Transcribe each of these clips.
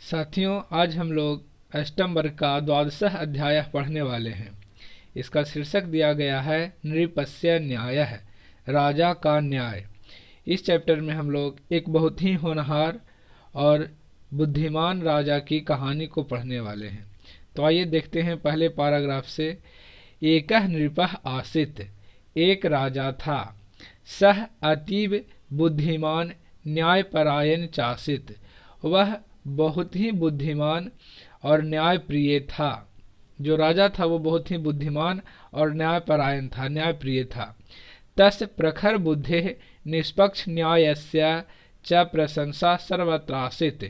साथियों, आज हम लोग अष्टम वर्ग का द्वादशः अध्याय पढ़ने वाले हैं। इसका शीर्षक दिया गया है नृपस्य न्यायः, राजा का न्याय। इस चैप्टर में हम लोग एक बहुत ही होनहार और बुद्धिमान राजा की कहानी को पढ़ने वाले हैं। तो आइए देखते हैं पहले पैराग्राफ से। एकः नृपः आसीत्, एक राजा था। सह अतीव बुद्धिमान न्यायपरायण चासीत्, वह बहुत ही बुद्धिमान और न्यायप्रिय था। जो राजा था वो बहुत ही बुद्धिमान और न्यायपरायण था, न्यायप्रिय था। तस् प्रखर बुद्धेः निष्पक्ष न्यायस्य च प्रशंसा सर्वत्रासीत्,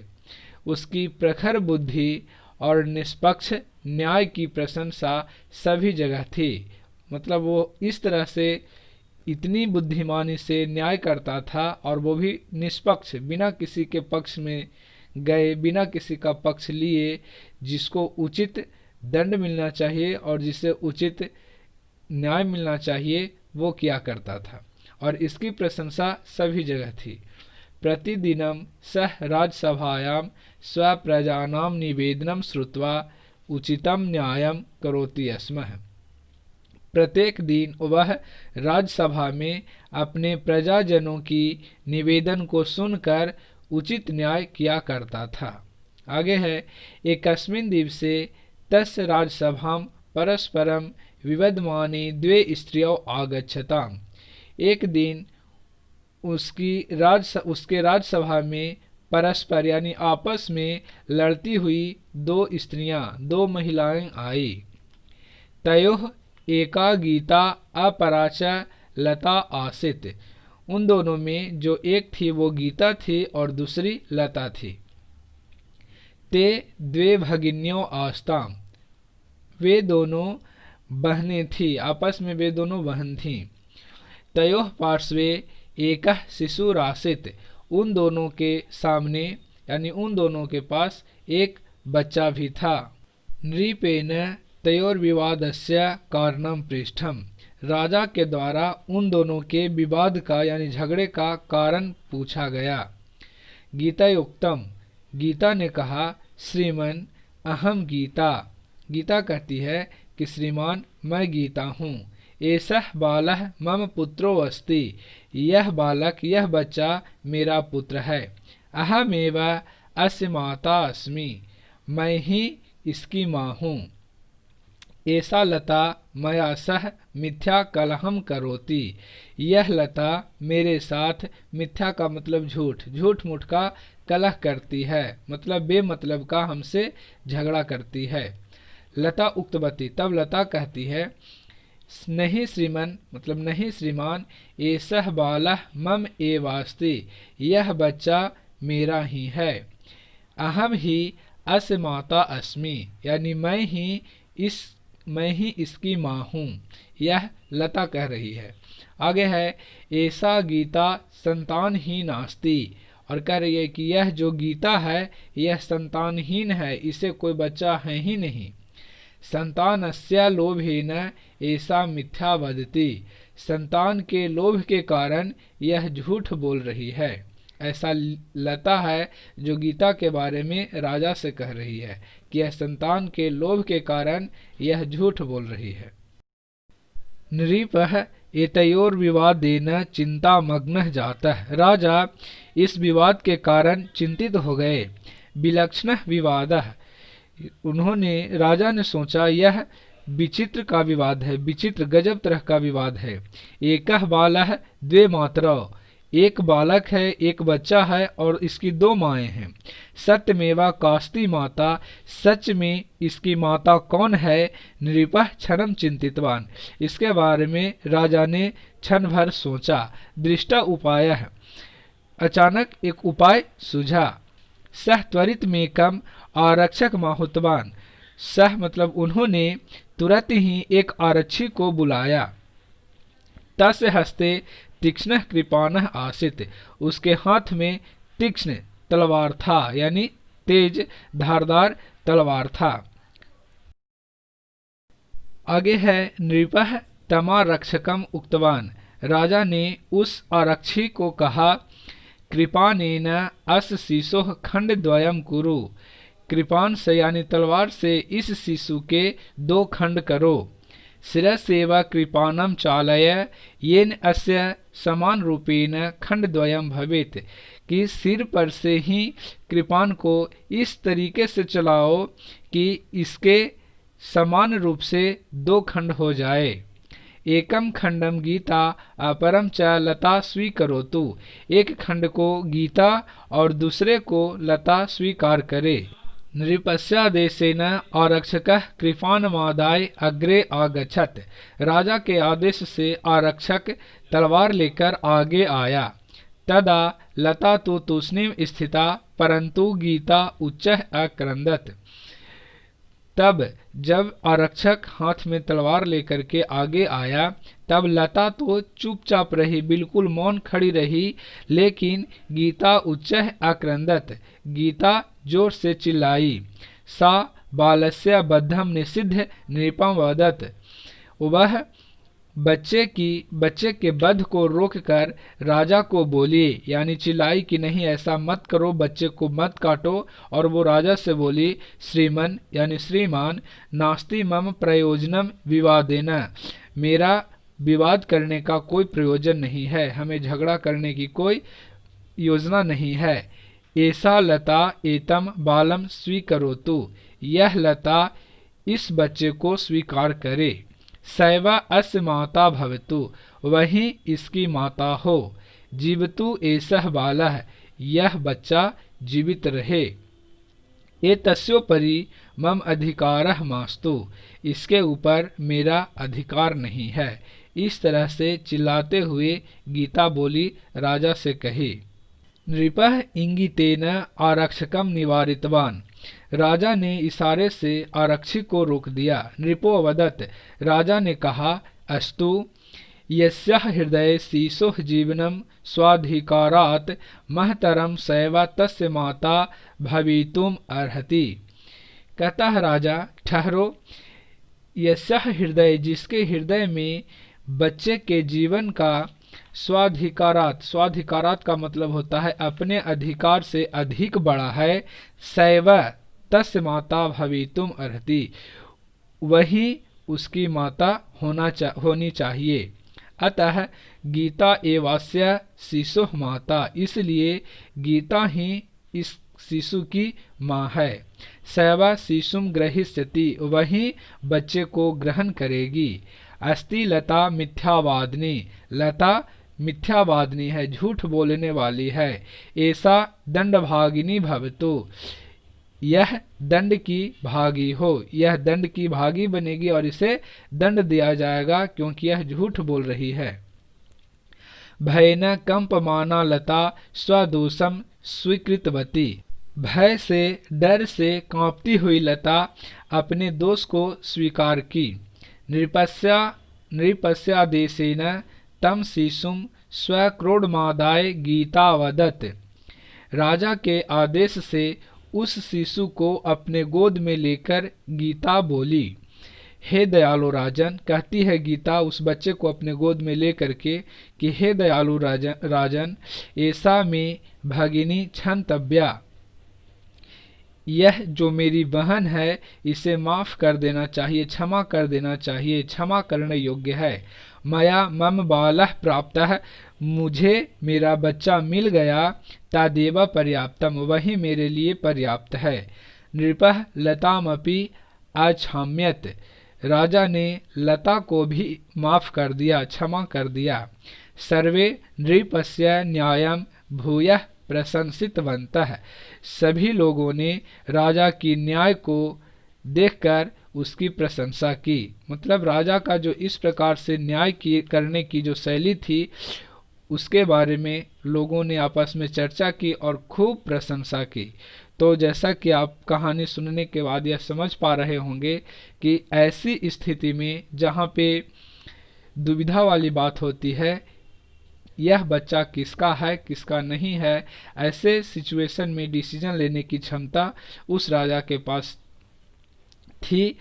उसकी प्रखर बुद्धि और निष्पक्ष न्याय की प्रशंसा सभी जगह थी। मतलब वो इस तरह से इतनी बुद्धिमानी से न्याय करता था, और वो भी निष्पक्ष, बिना किसी के पक्ष में गए, बिना किसी का पक्ष लिए, जिसको उचित दंड मिलना चाहिए और जिसे उचित न्याय मिलना चाहिए वो किया करता था, और इसकी प्रशंसा सभी जगह थी। प्रतिदिनं सः राजसभायां स्वप्रजानां निवेदनं श्रुत्वा उचितं न्यायं करोति स्म। प्रत्येक दिन वह राजसभा में अपने प्रजाजनों की निवेदन को सुनकर उचित न्याय किया करता था। आगे है, एकस्मिन् दिवसे तस्य राजसभां परस्परं विवदमानी द्वे स्त्रियौ आगच्छताम्। एक दिन उसके राजसभा में परस्पर यानी आपस में लड़ती हुई दो स्त्रियां, दो महिलाएं आई। तयोः एका गीता अपरा च लता आसीत्, उन दोनों में जो एक थी वो गीता थी और दूसरी लता थी। ते द्वे भगिन्यो आस्ताम, वे दोनों बहनें थी, आपस में वे दोनों बहन थीं। तयोः पार्श्वे एकः शिशुरासीत्, उन दोनों के सामने यानी उन दोनों के पास एक बच्चा भी था। नृपेण तयोर्विवादस्य कारणं पृष्ठम्, राजा के द्वारा उन दोनों के विवाद का यानी झगड़े का कारण पूछा गया। गीतायुक्तम, गीता ने कहा, श्रीमन अहम गीता, गीता कहती है कि श्रीमान मैं गीता हूँ। एषः बालः मम पुत्रो अस्ति, यह बालक, यह बच्चा मेरा पुत्र है। अहमेव अस्य माता अस्मि, मैं ही इसकी माँ हूँ। ऐसा लता मया सह मिथ्या कलहम करोति, यह लता मेरे साथ मिथ्या का मतलब झूठ, झूठ मूठ का कलह करती है, मतलब बेमतलब का हमसे झगड़ा करती है। लता उक्तवती, तब लता कहती है, नहीं श्रीमन, मतलब नहीं श्रीमान, एषः बालः मम एवास्ति, यह बच्चा मेरा ही है। अहम ही अस्य माता अस्मि, यानी मैं ही इसकी माँ हूँ, यह लता कह रही है। आगे है, ऐसा गीता संतानहीन नास्ति, और कह रही है कि यह जो गीता है यह संतानहीन है, इसे कोई बच्चा है ही नहीं। संतानस्य लोभेन ऐसा मिथ्या वदति, संतान के लोभ के कारण यह झूठ बोल रही है। ऐसा लता है जो गीता के बारे में राजा से कह रही है कि यह संतान के लोभ के कारण यह झूठ बोल रही है। नृपः एतयोर्विवादेन चिंतामग्नः जातः, राजा इस विवाद के कारण चिंतित हो गए। विलक्षणः विवादः, राजा ने सोचा यह विचित्र का विवाद है, विचित्र गजब तरह का विवाद है। एकः बालः द्वे मातरौ, एक बालक है, एक बच्चा है और इसकी दो माएँ हैं। सत्यमेवा कास्ति माता, सच में इसकी माता कौन है। नृपः क्षणं चिंतितवान, इसके बारे में राजा ने क्षण भर सोचा। दृष्टा उपायः, अचानक एक उपाय सूझा। सह त्वरित मेकम आरक्षक माहुतवान, सह मतलब उन्होंने तुरंत ही एक आरक्षी को बुलाया। तस्य हस्ते तीक्ष्ण कृपाणः आसीत्, उसके हाथ में तीक्ष्ण तलवार था, यानी तेज धारदार तलवार था। आगे है, नृपः तमारक्षकम उक्तवान, राजा ने उस आरक्षी को कहा, कृपानेन अस्य शिशोः खंडद्वयं कुरु, कृपाण से यानी तलवार से इस शिशु के 2 खंड करो। शिरसेव कृपाणम चालय येन अस्य समान रूपेण खंडद्वयम भवेत्, कि सिर पर से ही कृपाण को इस तरीके से चलाओ कि इसके समान रूप से 2 खंड हो जाए। एकम खंडम गीता अपरम च लता स्वीकरोतु, एक खंड को गीता और दूसरे को लता स्वीकार करे। नृपस्यादेशेन आरक्षकः कृपाणमादाय अग्रे आगच्छत्, राजा के आदेश से आरक्षक तलवार लेकर आगे आया। तदा लता तो तूष्णीम स्थिता परंतु गीता उच्चः अक्रंदत, तब जब आरक्षक हाथ में तलवार लेकर के आगे आया तब लता तो चुपचाप रही, बिल्कुल मौन खड़ी रही, लेकिन गीता उच्चः अक्रंदत, गीता जोर से चिल्लाई। सा बालस्य बद्धम निषिद्ध नृपम वदत, वह बच्चे के वध को रोककर राजा को बोली, यानी चिल्लाई कि नहीं ऐसा मत करो, बच्चे को मत काटो। और वो राजा से बोली, श्रीमन यानी श्रीमान, नास्ति मम प्रयोजनम विवादेन, मेरा विवाद करने का कोई प्रयोजन नहीं है, हमें झगड़ा करने की कोई योजना नहीं है। ऐसा लता एतम बालम स्वीकरोतु, यह लता इस बच्चे को स्वीकार करे। सैवा अस्य माता भवतु, वही इसकी माता हो। जीवतु एषः बालः, यह बच्चा जीवित रहे। एतस्योपरि मम अधिकारः मास्तु, इसके ऊपर मेरा अधिकार नहीं है। इस तरह से चिल्लाते हुए गीता बोली, राजा से कही। नृपः इंगितेन आरक्षकम निवारितवान, राजा ने इशारे से आरक्षी को रोक दिया। नृपो वदत, राजा ने कहा, अस्तु यस्यः हृदये शिशोः जीवनम स्वाधिकारात् महतरम सैव तस्य माता भवितुम अर्हति। कहता है राजा, ठहरो, यस्यः हृदय, जिसके हृदय में बच्चे के जीवन का स्वाधिकारात, स्वाधिकारात का मतलब होता है अपने अधिकार से अधिक बड़ा है, सैव तस्य माता भवितुम अर्हति, वही उसकी माता होनी चाहिए। अतः गीता एवास्य शिशुः माता, इसलिए गीता ही इस शिशु की माँ है। सैवा शिशुम ग्रहिष्यति, वही बच्चे को ग्रहण करेगी। अस्ति लता मिथ्यावादिनी, लता मिथ्यावादिनी है, झूठ बोलने वाली है। ऐसा दंडभागिनी भवतु, यह दंड की भागी हो, यह दंड की भागी बनेगी और इसे दंड दिया जाएगा क्योंकि यह झूठ बोल रही है। भयेन कंपमाना लता स्वदोषम स्वीकृतवती, भय से डर से कांपती हुई लता अपने दोष को स्वीकार की। नृपस्यादेशेन तम शिशुम स्वक्रोडमादाय गीता वदत, राजा के आदेश से उस शिशु को अपने गोद में लेकर गीता बोली। हे दयालु राजन, कहती है गीता उस बच्चे को अपने गोद में लेकर के कि हे दयालु राजन, ऐसा में भगिनी क्षंतव्या, यह जो मेरी बहन है इसे माफ कर देना चाहिए, क्षमा कर देना चाहिए, क्षमा करने योग्य है। मया मम बालः प्राप्तः, मुझे मेरा बच्चा मिल गया। तादेव पर्याप्तम, वही मेरे लिए पर्याप्त है। नृपः लतामपि अक्षाम्यत, राजा ने लता को भी माफ कर दिया, क्षमा कर दिया। सर्वे नृपस्य न्यायम भूयः प्रशंसितवन्तः, सभी लोगों ने राजा की न्याय को देखकर उसकी प्रशंसा की। मतलब राजा का जो इस प्रकार से न्याय करने की जो शैली थी उसके बारे में लोगों ने आपस में चर्चा की और खूब प्रशंसा की। तो जैसा कि आप कहानी सुनने के बाद यह समझ पा रहे होंगे कि ऐसी स्थिति में जहाँ पे दुविधा वाली बात होती है, यह बच्चा किसका है किसका नहीं है, ऐसे सिचुएशन में डिसीजन लेने की क्षमता उस राजा के पास थी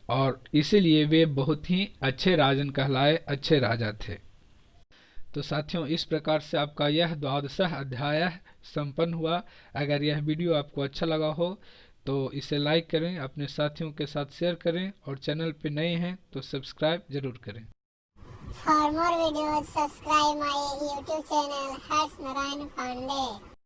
और इसीलिए वे बहुत ही अच्छे राजन कहलाए, अच्छे राजा थे। तो साथियों, इस प्रकार से आपका यह 12वां अध्याय संपन्न हुआ। अगर यह वीडियो आपको अच्छा लगा हो तो इसे लाइक करें, अपने साथियों के साथ शेयर करें और चैनल पे नए हैं तो सब्सक्राइब जरूर करें। For more videos, subscribe my YouTube channel Harsh Narayan Pandey.